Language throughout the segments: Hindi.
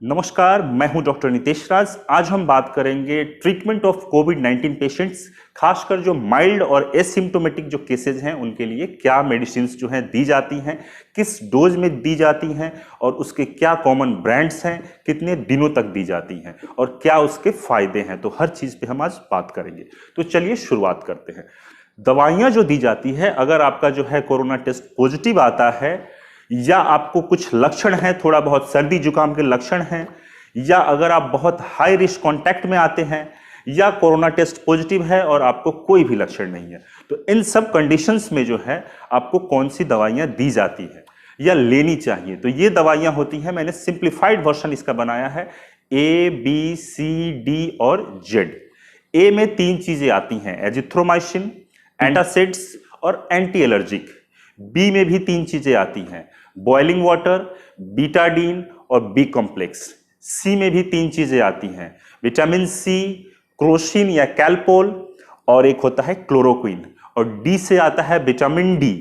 नमस्कार, मैं हूं डॉक्टर नितेश राज। आज हम बात करेंगे ट्रीटमेंट ऑफ कोविड-19 पेशेंट्स, खासकर जो माइल्ड और एसिम्प्टोमेटिक जो केसेज हैं उनके लिए क्या मेडिसिन्स जो हैं दी जाती हैं, किस डोज में दी जाती हैं और उसके क्या कॉमन ब्रांड्स हैं, कितने दिनों तक दी जाती हैं और क्या उसके फायदे हैं। तो हर चीज़ पे हम आज बात करेंगे। तो चलिए शुरुआत करते हैं। दवाइयाँ जो दी जाती है, अगर आपका जो है कोरोना टेस्ट पॉजिटिव आता है या आपको कुछ लक्षण हैं, थोड़ा बहुत सर्दी जुकाम के लक्षण हैं, या अगर आप बहुत हाई रिस्क कांटेक्ट में आते हैं, या कोरोना टेस्ट पॉजिटिव है और आपको कोई भी लक्षण नहीं है, तो इन सब कंडीशंस में जो है आपको कौन सी दवाइयां दी जाती है या लेनी चाहिए। तो ये दवाइयां होती हैं, मैंने सिंप्लीफाइड वर्जन इसका बनाया है, ए बी सी डी और जेड। ए में 3 चीजें आती हैं, एजिथ्रोमाइसिन, एंटासिड्स और एंटी एलर्जिक। बी में भी 3 चीजें आती हैं, बॉइलिंग वाटर, बीटाडीन और बी कॉम्प्लेक्स। सी में भी 3 चीजें आती हैं, विटामिन सी, क्रोसिन या कैल्पोल और एक होता है क्लोरोक्विन। और डी से आता है विटामिन डी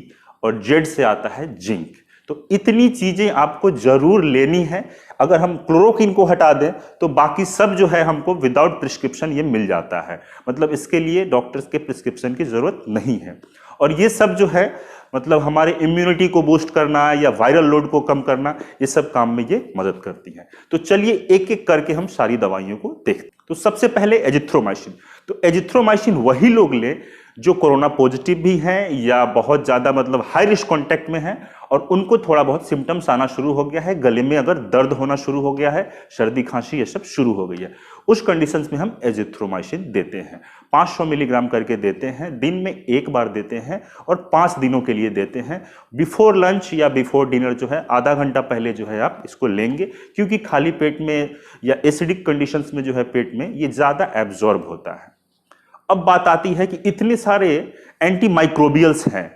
और जेड से आता है जिंक। तो इतनी चीजें आपको जरूर लेनी है। अगर हम क्लोरोक्विन को हटा दें तो बाकी सब जो है हमको विदाउट प्रिस्क्रिप्शन ये मिल जाता है, मतलब इसके लिए डॉक्टर्स के प्रिस्क्रिप्शन की जरूरत नहीं है। और ये सब जो है मतलब हमारे इम्यूनिटी को बूस्ट करना या वायरल लोड को कम करना, ये सब काम में ये मदद करती है। तो चलिए एक एक करके हम सारी दवाइयों को देखते हैं। तो सबसे पहले एजिथ्रोमाइसिन। तो एजिथ्रोमाइसिन वही लोग ले जो कोरोना पॉजिटिव भी हैं या बहुत ज्यादा मतलब हाई रिस्क कांटेक्ट में हैं और उनको थोड़ा बहुत सिम्टम्स आना शुरू हो गया है, गले में अगर दर्द होना शुरू हो गया है, सर्दी खांसी ये सब शुरू हो गई है, उस कंडीशंस में हम एजिथ्रोमाइसिन देते हैं। 500 मिलीग्राम करके देते हैं, दिन में एक बार देते हैं और 5 दिनों के लिए देते हैं। बिफोर लंच या बिफोर डिनर जो है आधा घंटा पहले जो है आप इसको लेंगे, क्योंकि खाली पेट में या एसिडिक कंडीशंस में जो है पेट में ये ज्यादा एब्जॉर्ब होता है। अब बात आती है कि इतने सारे एंटी माइक्रोबियल्स हैं,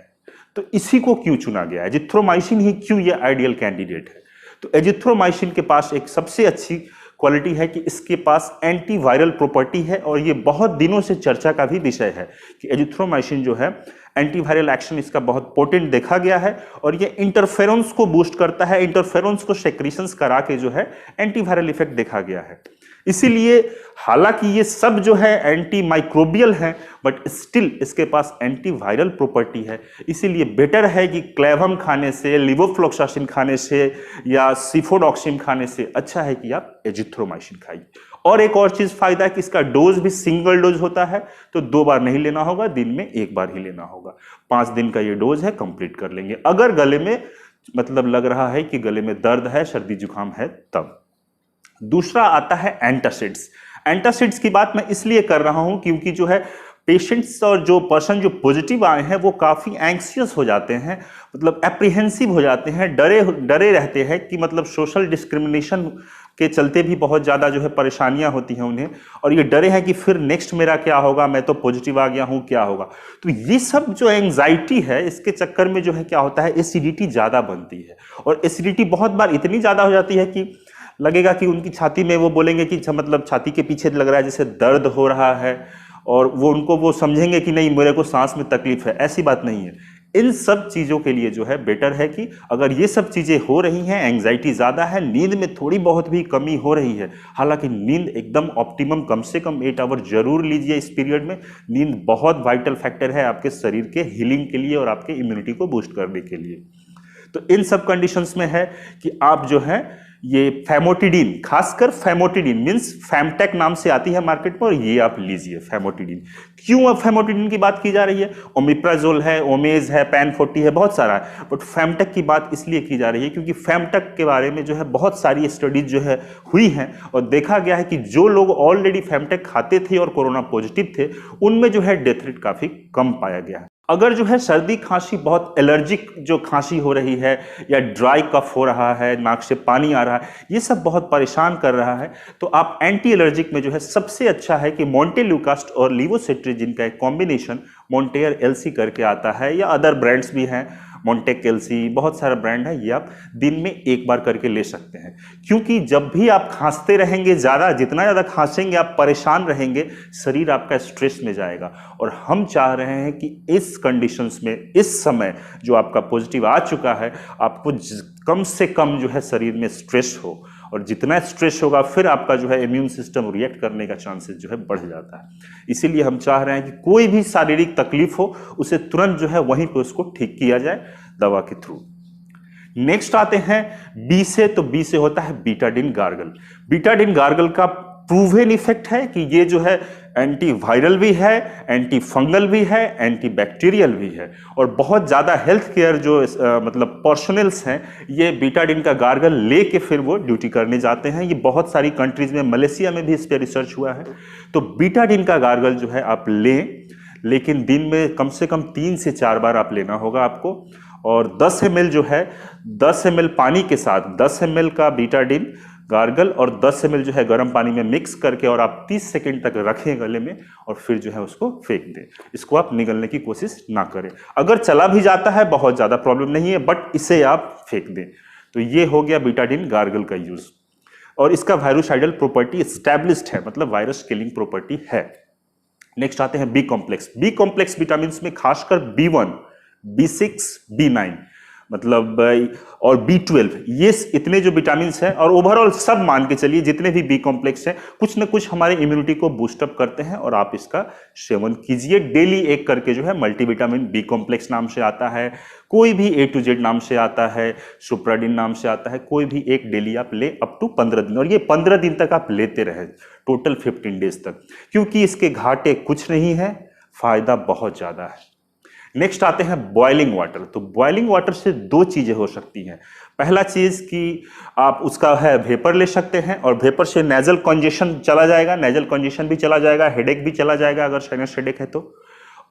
तो इसी को क्यों चुना गया है, एजिथ्रोमाइसिन ही क्यों ये आइडियल कैंडिडेट है। तो एजिथ्रोमाइसिन के पास एक सबसे अच्छी क्वालिटी है कि इसके पास एंटीवायरल प्रॉपर्टी है और ये बहुत दिनों से चर्चा का भी विषय है कि एजिथ्रोमाइसिन जो है एंटीवायरल एक्शन इसका बहुत पोटेंट देखा गया है और ये इंटरफेरोन्स को बूस्ट करता है, इंटरफेरोन्स को सेक्रीशंस करा के जो है एंटीवायरल इफेक्ट देखा गया है। इसीलिए हालांकि ये सब जो है एंटी माइक्रोबियल है, बट स्टिल इसके पास एंटीवायरल प्रॉपर्टी है। इसीलिए बेटर है कि क्लेवम खाने से, लिवोफ्लोक्सासिन खाने से या सिफोडॉक्सिन खाने से अच्छा है कि आप एजिथ्रोमाइसिन खाइए। और एक और चीज फायदा है कि इसका डोज भी सिंगल डोज होता है, तो 2 बार नहीं लेना होगा, दिन में 1 बार ही लेना होगा। 5 दिन का ये डोज है, कंप्लीट कर लेंगे। अगर गले में मतलब लग रहा है कि गले में दर्द है, सर्दी जुकाम है तब। दूसरा आता है एंटासिड्स। एंटासिड्स की बात मैं इसलिए कर रहा हूं क्योंकि जो है पेशेंट्स और जो पर्सन जो पॉजिटिव आए हैं वो काफ़ी एंक्सियस हो जाते हैं, मतलब एप्रीहेंसिव हो जाते हैं, डरे रहते हैं कि मतलब सोशल डिस्क्रिमिनेशन के चलते भी बहुत ज़्यादा जो है परेशानियां होती हैं उन्हें, और ये डरे हैं कि फिर नेक्स्ट मेरा क्या होगा, मैं तो पॉजिटिव आ गया हूं, क्या होगा। तो ये सब जो एंग्जाइटी है, इसके चक्कर में जो है क्या होता है, एसिडिटी ज़्यादा बनती है। और एसिडिटी बहुत बार इतनी ज़्यादा हो जाती है कि लगेगा कि उनकी छाती में वो बोलेंगे कि मतलब छाती के पीछे लग रहा है जैसे दर्द हो रहा है, और वो समझेंगे कि नहीं मेरे को सांस में तकलीफ है। ऐसी बात नहीं है। इन सब चीज़ों के लिए जो है बेटर है कि अगर ये सब चीज़ें हो रही हैं, एंग्जाइटी ज़्यादा है, नींद में थोड़ी बहुत भी कमी हो रही है, हालांकि नींद एकदम ऑप्टिमम कम से कम 8 आवर जरूर लीजिए इस पीरियड में। नींद बहुत वाइटल फैक्टर है आपके शरीर के हीलिंग के लिए और आपके इम्यूनिटी को बूस्ट करने के लिए। तो इन सब कंडीशंस में है कि आप जो है ये फैमोटिडीन, खासकर फैमोटिडीन मींस फैमटेक नाम से आती है मार्केट में, और ये आप लीजिए फैमोटिडीन। क्यों अब फैमोटिडीन की बात की जा रही है, ओमिप्राजोल है, ओमेज है, पैन 40 है, बहुत सारा है, बट फैमटेक की बात इसलिए की जा रही है क्योंकि फैमटेक के बारे में जो है बहुत सारी स्टडीज जो है हुई हैं और देखा गया है कि जो लोग ऑलरेडी फैमटेक खाते थे और कोरोना पॉजिटिव थे, उनमें जो है डेथ रेट काफी कम पाया गया है। अगर जो है सर्दी खांसी, बहुत एलर्जिक जो खांसी हो रही है या ड्राई कफ हो रहा है, नाक से पानी आ रहा है, ये सब बहुत परेशान कर रहा है, तो आप एंटी एलर्जिक में जो है सबसे अच्छा है कि मोंटेल्यूकास्ट और लिवोसिट्रिजिन का एक कॉम्बिनेशन मोंटेयर एलसी करके आता है, या अदर ब्रांड्स भी हैं, मोंटेक एलसी, बहुत सारा ब्रांड है, ये आप दिन में 1 बार करके ले सकते हैं। क्योंकि जब भी आप खांसते रहेंगे ज़्यादा, जितना ज़्यादा खांसेंगे आप परेशान रहेंगे, शरीर आपका स्ट्रेस में जाएगा। और हम चाह रहे हैं कि इस कंडीशंस में, इस समय जो आपका पॉजिटिव आ चुका है, आपको कम से कम जो है शरीर में स्ट्रेस हो, और जितना स्ट्रेस होगा फिर आपका जो है इम्यून सिस्टम रिएक्ट करने का चांसेस जो है बढ़ जाता है। इसीलिए हम चाह रहे हैं कि कोई भी शारीरिक तकलीफ हो उसे तुरंत जो है वहीं पे उसको ठीक किया जाए दवा के थ्रू। नेक्स्ट आते हैं बी से, तो बी से होता है बीटाडिन गार्गल। बीटाडिन गार्गल का प्रूवन इफेक्ट है कि ये जो है एंटीवायरल भी है, एंटी फंगल भी है, एंटी बैक्टीरियल भी है, और बहुत ज़्यादा हेल्थ केयर जो मतलब पर्सनल्स हैं ये बीटाडिन का गार्गल लेके फिर वो ड्यूटी करने जाते हैं। ये बहुत सारी कंट्रीज में, मलेशिया में भी इस पर रिसर्च हुआ है। तो बीटाडिन का गार्गल जो है आप लें, लेकिन दिन में कम से कम 3 से 4 बार आप लेना होगा आपको। और 10 ml जो है 10 ml पानी के साथ 10 ml का बीटाडिन गार्गल और 10 ml जो है गर्म पानी में मिक्स करके और आप 30 सेकंड तक रखें गले में और फिर जो है उसको फेंक दें। इसको आप निगलने की कोशिश ना करें। अगर चला भी जाता है बहुत ज़्यादा प्रॉब्लम नहीं है, बट इसे आप फेंक दें। तो ये हो गया बीटाडिन गार्गल का यूज, और इसका वायरोसाइडल प्रॉपर्टी एस्टैब्लिश्ड है, मतलब वायरस किलिंग प्रॉपर्टी है। नेक्स्ट आते हैं B complex. B complex vitamin में खासकर B1, B6, B9 मतलब और B12, ये इतने जो विटामिन हैं और ओवरऑल सब मान के चलिए जितने भी बी कॉम्प्लेक्स हैं कुछ न कुछ हमारे इम्यूनिटी को बूस्टअप करते हैं, और आप इसका सेवन कीजिए डेली एक करके। जो है मल्टीविटामिन बी कॉम्प्लेक्स नाम से आता है, कोई भी A to Z नाम से आता है, सुप्राडिन नाम से आता है, कोई भी एक डेली आप ले अप टू 15 दिन, और ये 15 दिन तक आप लेते रहे, टोटल 15 डेज तक, क्योंकि इसके घाटे कुछ नहीं है, फायदा बहुत ज्यादा है। नेक्स्ट आते हैं बॉइलिंग वाटर। तो बॉइलिंग वाटर से 2 चीजें हो सकती हैं। पहला चीज कि आप उसका है वेपर ले सकते हैं, और वेपर से नेजल कंजेशन चला जाएगा, नेजल कंजेशन भी चला जाएगा, हेडेक भी चला जाएगा अगर साइनस हेडेक है तो।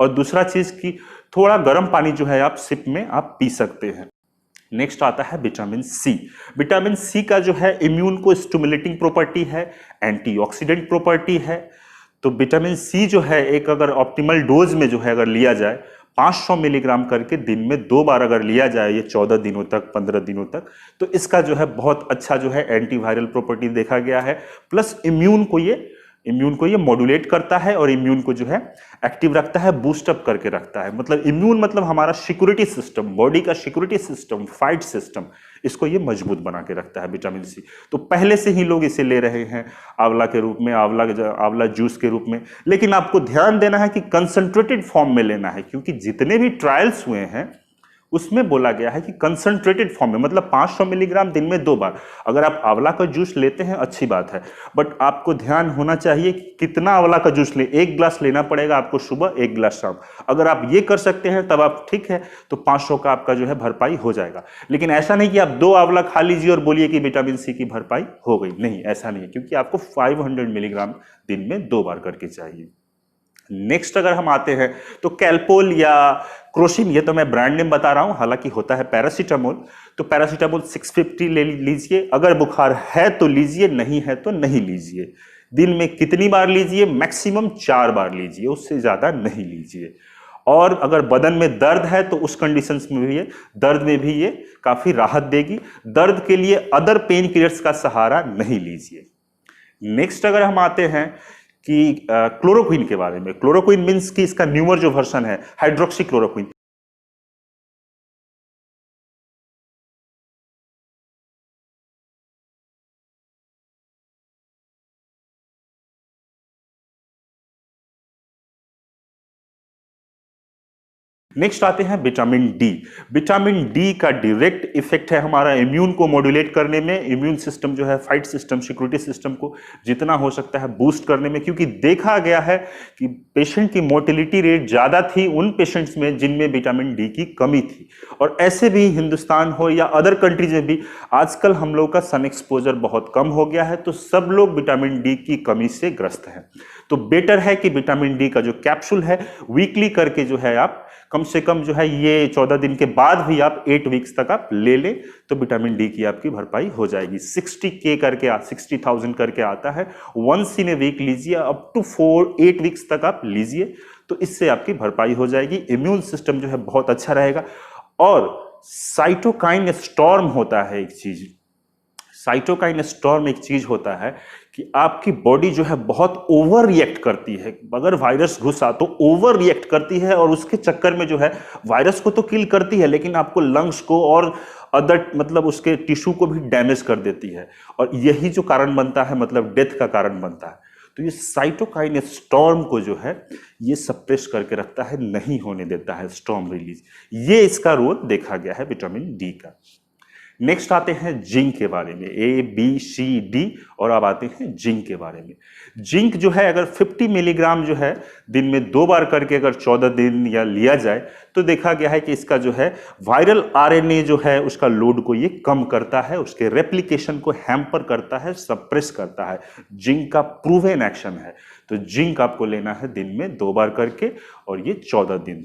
और दूसरा चीज कि थोड़ा गर्म पानी जो है आप सिप में आप पी सकते हैं। नेक्स्ट आता है विटामिन सी। विटामिन सी का जो है इम्यून को स्टिमुलेटिंग प्रॉपर्टी है, एंटीऑक्सीडेंट प्रॉपर्टी है। तो विटामिन सी जो है एक अगर ऑप्टिमल डोज में जो है अगर लिया जाए 500 मिलीग्राम करके दिन में 2 बार अगर लिया जाए ये 14 दिनों तक, 15 दिनों तक, तो इसका जो है बहुत अच्छा जो है एंटीवायरल प्रॉपर्टी देखा गया है। प्लस इम्यून को ये मॉड्यूलेट करता है और इम्यून को जो है एक्टिव रखता है, बूस्टअप करके रखता है। मतलब इम्यून मतलब हमारा सिक्योरिटी सिस्टम, बॉडी का सिक्योरिटी सिस्टम, फाइट सिस्टम, इसको ये मजबूत बना के रखता है विटामिन सी। तो पहले से ही लोग इसे ले रहे हैं आंवला के रूप में, आंवला जूस के रूप में। लेकिन आपको ध्यान देना है कि कंसंट्रेटेड फॉर्म में लेना है, क्योंकि जितने भी ट्रायल्स हुए हैं उसमें बोला गया है कि कंसंट्रेटेड फॉर्म में, मतलब 500 मिलीग्राम दिन में 2 बार। अगर आप आंवला का जूस लेते हैं अच्छी बात है, बट आपको ध्यान होना चाहिए कि कितना आंवला का जूस ले। 1 गिलास लेना पड़ेगा आपको सुबह, 1 गिलास शाम। अगर आप ये कर सकते हैं तब आप ठीक है, तो 500 का आपका जो है भरपाई हो जाएगा। लेकिन ऐसा नहीं कि आप 2 आंवला खा लीजिए और बोलिए कि विटामिन सी की भरपाई हो गई, नहीं, ऐसा नहीं है, क्योंकि आपको 500 मिलीग्राम दिन में 2 बार करके चाहिए। नेक्स्ट अगर हम आते हैं तो कैल्पोल या क्रोसिन, ये तो मैं ब्रांड नेम बता रहा हूं, हालांकि होता है पैरासीटामोल। तो पैरासीटामोल 650 ले लीजिए। अगर बुखार है तो लीजिए, नहीं है तो नहीं लीजिए। दिन में कितनी बार लीजिए? मैक्सिमम 4 बार लीजिए, उससे ज्यादा नहीं लीजिए। और अगर बदन में दर्द है तो उस कंडीशंस में भी दर्द में भी ये काफी राहत देगी। दर्द के लिए अदर पेन किलर्स का सहारा नहीं लीजिए। नेक्स्ट अगर हम आते हैं कि क्लोरोक्विन के बारे में। क्लोरोक्विन मींस कि इसका न्यूमर जो वर्जन है हाइड्रोक्सी क्लोरोक्विन। नेक्स्ट आते हैं विटामिन डी। विटामिन डी का डायरेक्ट इफेक्ट है हमारा इम्यून को मॉड्यूलेट करने में, इम्यून सिस्टम जो है, फाइट सिस्टम, सिक्योरिटी सिस्टम को जितना हो सकता है बूस्ट करने में। क्योंकि देखा गया है कि पेशेंट की मोर्टेलिटी रेट ज्यादा थी उन पेशेंट्स में जिनमें विटामिन डी की कमी थी। और ऐसे भी हिंदुस्तान हो या अदर कंट्रीज में भी आजकल हम लोग का सन एक्सपोजर बहुत कम हो गया है, तो सब लोग विटामिन डी की कमी से ग्रस्त हैं। तो बेटर है कि विटामिन डी का जो कैप्सूल है वीकली करके जो है आप कम से कम जो है ये 14 दिन के बाद भी आप 8 वीक्स तक आप ले लें, तो विटामिन डी की आपकी भरपाई हो जाएगी। 60K करके 60,000 करके आता है, वंस इन ए वीक लीजिए, अप टू 8 वीक्स तक आप लीजिए, तो इससे आपकी भरपाई हो जाएगी। इम्यून सिस्टम जो है बहुत अच्छा रहेगा। और साइटोकाइन स्टॉर्म होता है एक चीज, साइटोकाइन स्टॉर्म एक चीज होता है कि आपकी बॉडी जो है बहुत ओवर रिएक्ट करती है। अगर वायरस घुसा तो ओवर रिएक्ट करती है, और उसके चक्कर में जो है वायरस को तो किल करती है, लेकिन आपको लंग्स को और अदर मतलब उसके टिश्यू को भी डैमेज कर देती है, और यही जो कारण बनता है मतलब डेथ का कारण बनता है। तो ये साइटोकाइन स्टॉर्म को जो है ये सप्रेस करके रखता है, नहीं होने देता है स्टॉर्म रिलीज। ये इसका रोल देखा गया है विटामिन डी का। नेक्स्ट आते हैं जिंक के बारे में, ए बी सी डी, और अब आते हैं जिंक के बारे में। जिंक जो है अगर 50 मिलीग्राम जो है दिन में 2 बार करके अगर 14 दिन या लिया जाए तो देखा गया है कि इसका जो है वायरल आरएनए जो है उसका लोड को ये कम करता है, उसके रेप्लिकेशन को हैम्पर करता है, सप्रेस करता है। जिंक का प्रूवन एक्शन है। तो जिंक आपको लेना है दिन में 2 बार करके, और ये 14 दिन।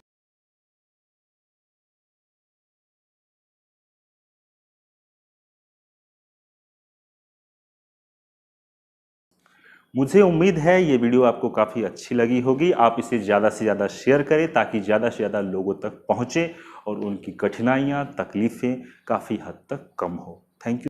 मुझे उम्मीद है ये वीडियो आपको काफ़ी अच्छी लगी होगी। आप इसे ज़्यादा से ज़्यादा शेयर करें ताकि ज़्यादा से ज़्यादा लोगों तक पहुँचे और उनकी कठिनाइयाँ, तकलीफ़ें काफ़ी हद तक कम हो। Thank you.